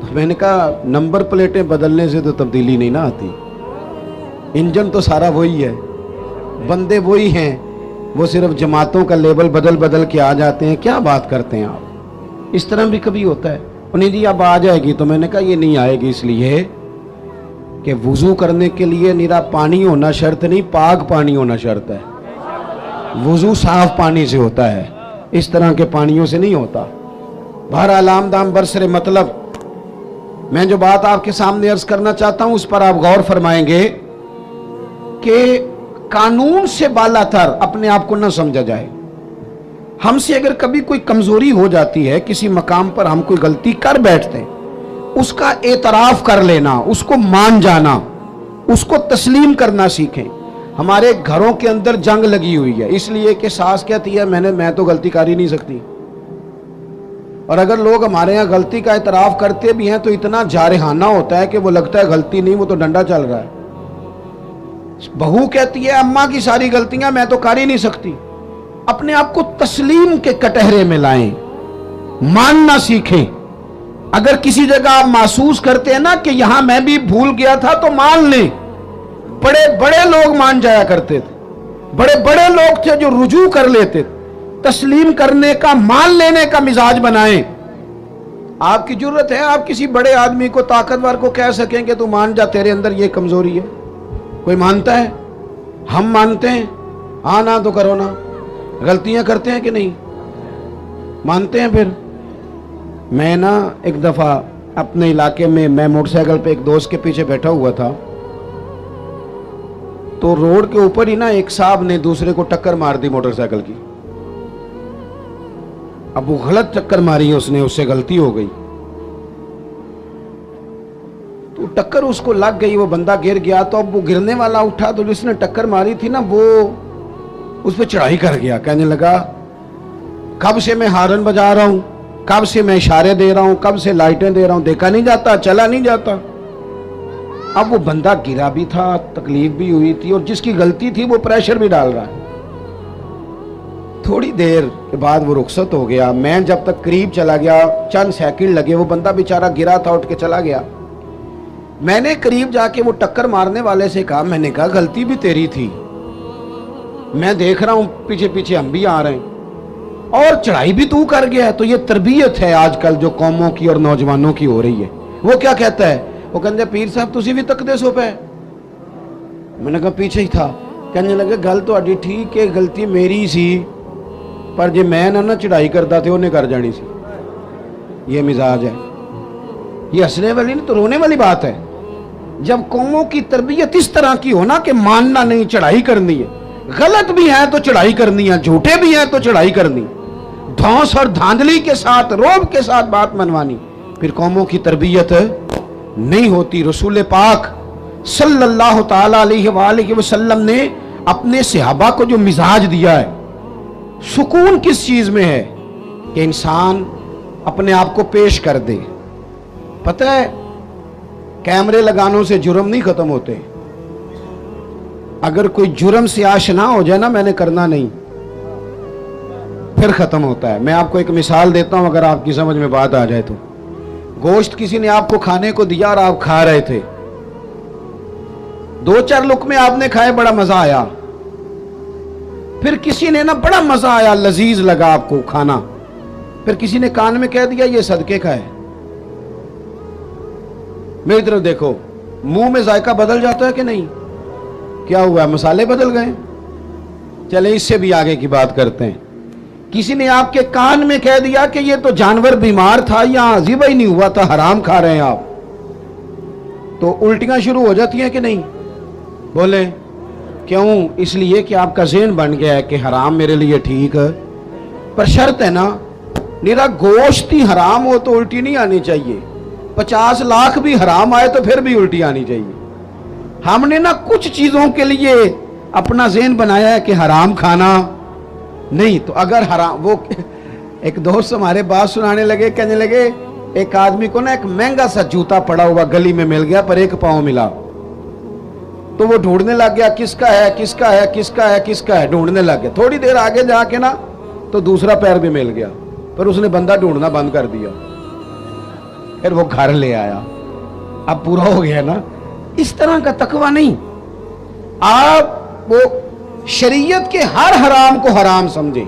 تو میں نے کہا نمبر پلیٹیں بدلنے سے تو تبدیلی نہیں نہ آتی، انجن تو سارا وہی ہے، بندے وہی ہیں، وہ صرف جماعتوں کا لیبل بدل بدل کے آ جاتے ہیں۔ کیا بات کرتے ہیں آپ؟ اس طرح بھی کبھی ہوتا ہے؟ انہیں جی اب آ جائے گی، تو میں نے کہا یہ نہیں آئے گی، اس لیے کہ وضو کرنے کے لیے نیرا پانی ہونا شرط نہیں، پاک پانی ہونا شرط ہے۔ وضو صاف پانی سے ہوتا ہے، اس طرح کے پانیوں سے نہیں ہوتا۔ بہرحال آمدام برسر مطلب میں جو بات آپ کے سامنے عرض کرنا چاہتا ہوں اس پر آپ غور فرمائیں گے کہ قانون سے بالا تر اپنے آپ کو نہ سمجھا جائے۔ ہم سے اگر کبھی کوئی کمزوری ہو جاتی ہے، کسی مقام پر ہم کوئی غلطی کر بیٹھتے ہیں، اس کا اعتراف کر لینا، اس کو مان جانا، اس کو تسلیم کرنا سیکھیں۔ ہمارے گھروں کے اندر جنگ لگی ہوئی ہے، اس لیے کہ ساس کہتی ہے میں تو غلطی کر ہی نہیں سکتی، اور اگر لوگ ہمارے ہاں غلطی کا اعتراف کرتے بھی ہیں تو اتنا جارحانہ ہوتا ہے کہ وہ لگتا ہے غلطی نہیں، وہ تو ڈنڈا چل رہا ہے۔ بہو کہتی ہے اماں کی ساری غلطیاں میں تو کر ہی نہیں سکتی۔ اپنے آپ کو تسلیم کے کٹہرے میں لائیں، ماننا سیکھیں۔ اگر کسی جگہ آپ محسوس کرتے ہیں نا کہ یہاں میں بھی بھول گیا تھا تو مان لیں۔ بڑے بڑے لوگ مان جایا کرتے تھے، بڑے بڑے لوگ تھے جو رجوع کر لیتے تھے۔ تسلیم کرنے کا، مان لینے کا مزاج بنائیں۔ آپ کی جرت ہے آپ کسی بڑے آدمی کو، طاقتور کو کہہ سکیں کہ تو مان جا، تیرے اندر یہ کمزوری ہے۔ کوئی مانتا ہے؟ ہم مانتے ہیں؟ ہاں نہ تو کرو نا۔ غلطیاں کرتے ہیں کہ نہیں؟ مانتے ہیں۔ پھر میں نا ایک دفعہ اپنے علاقے میں موٹر سائیکل پہ ایک دوست کے پیچھے بیٹھا ہوا تھا، تو روڈ کے اوپر ہی نا ایک صاحب نے دوسرے کو ٹکر مار دی موٹر سائیکل کی۔ اب وہ غلط ٹکر ماری ہے، اس سے غلطی ہو گئی تو ٹکر اس کو لگ گئی، وہ بندہ گر گیا۔ تو اب وہ گرنے والا اٹھا تو جس نے ٹکر ماری تھی نا وہ اس پہ چڑھائی کر گیا، کہنے لگا کب سے میں ہارن بجا رہا ہوں، کب سے میں اشارے دے رہا ہوں، کب سے لائٹیں دے رہا ہوں، دیکھا نہیں جاتا، چلا نہیں جاتا۔ اب وہ بندہ گرا بھی تھا، تکلیف بھی ہوئی تھی، اور جس کی غلطی تھی وہ پریشر بھی ڈال رہا ہے۔ تھوڑی دیر کے بعد وہ رخصت ہو گیا۔ میں جب تک قریب چلا گیا، چند سیکنڈ لگے، وہ بندہ بیچارہ گرا تھا، اٹھ کے چلا گیا۔ میں نے قریب جا کے وہ ٹکر مارنے والے سے کہا، میں نے کہا غلطی بھی تیری تھی، میں دیکھ رہا ہوں پیچھے پیچھے ہم بھی آ رہے ہیں، اور چڑھائی بھی تو کر گیا ہے۔ تو یہ تربیت ہے آج کل جو قوموں کی اور نوجوانوں کی ہو رہی ہے۔ وہ کیا کہتا ہے؟ وہ کہتے پیر صاحب تسی بھی تکدے سو پہ؟ میں نے کہا پیچھے ہی تھا۔ کہنے لگے گل تو اڈی ٹھیک ہے، غلطی میری سی، پر جے میں نہ چڑھائی کرتا تھے انہیں کر جانی سی۔ یہ مزاج ہے، یہ ہنسنے والی نہیں تو رونے والی بات ہے۔ جب قوموں کی تربیت اس طرح کی ہونا کہ ماننا نہیں، چڑھائی کرنی ہے، غلط بھی ہیں تو چڑھائی کرنی ہے، جھوٹے بھی ہیں تو چڑھائی کرنی، دھونس اور دھاندلی کے ساتھ، روب کے ساتھ بات منوانی، پھر قوموں کی تربیت نہیں ہوتی۔ رسول پاک صلی اللہ تعالی علیہ وآلہ وسلم نے اپنے صحابہ کو جو مزاج دیا ہے، سکون کس چیز میں ہے کہ انسان اپنے آپ کو پیش کر دے۔ پتہ ہے کیمرے لگانوں سے جرم نہیں ختم ہوتے۔ اگر کوئی جرم سے آشنا ہو جائے نا، میں نے کرنا نہیں، پھر ختم ہوتا ہے۔ میں آپ کو ایک مثال دیتا ہوں، اگر آپ کی سمجھ میں بات آ جائے تو۔ گوشت کسی نے آپ کو کھانے کو دیا اور آپ کھا رہے تھے، 2-4 لقمے آپ نے کھائے، بڑا مزہ آیا، پھر کسی نے نا بڑا مزہ آیا، لذیذ لگا آپ کو کھانا، پھر کسی نے کان میں کہہ دیا یہ صدقے کا ہے۔ میری طرف دیکھو، منہ میں ذائقہ بدل جاتا ہے کہ نہیں؟ کیا ہوا ہے؟ مسالے بدل گئے؟ چلیں اس سے بھی آگے کی بات کرتے ہیں۔ کسی نے آپ کے کان میں کہہ دیا کہ یہ تو جانور بیمار تھا یا ذبح ہی نہیں ہوا تھا، حرام کھا رہے ہیں آپ، تو الٹیاں شروع ہو جاتی ہیں کہ نہیں؟ بولے کیوں؟ اس لیے کہ آپ کا ذہن بن گیا ہے کہ حرام میرے لیے ٹھیک ہے، پر شرط ہے نا، میرا گوشت ہی حرام ہو تو الٹی نہیں آنی چاہیے، 50 لاکھ بھی حرام آئے تو پھر بھی الٹی آنی چاہیے۔ ہم نے نا کچھ چیزوں کے لیے اپنا ذہن بنایا ہے کہ حرام کھانا نہیں، تو اگر حرام، وہ ایک دوست ہمارے بات سنانے لگے، کہنے لگے ایک آدمی کو نا ایک مہنگا سا جوتا پڑا ہوا گلی میں مل گیا، پر 1 پاؤں ملا، تو وہ ڈھونڈنے لگ گیا کس کا ہے، کس کا ہے، کس کا ہے، کس کا ہے، ڈھونڈنے لگ گیا۔ تھوڑی دیر آگے جا کے نا تو دوسرا پیر بھی مل گیا، پر اس نے بندہ ڈھونڈنا بند کر دیا۔ پھر وہ گھر لے آیا، اب پورا ہو گیا نا. اس طرح کا تقوی نہیں. آپ وہ شریعت کے ہر حرام کو حرام سمجھیں.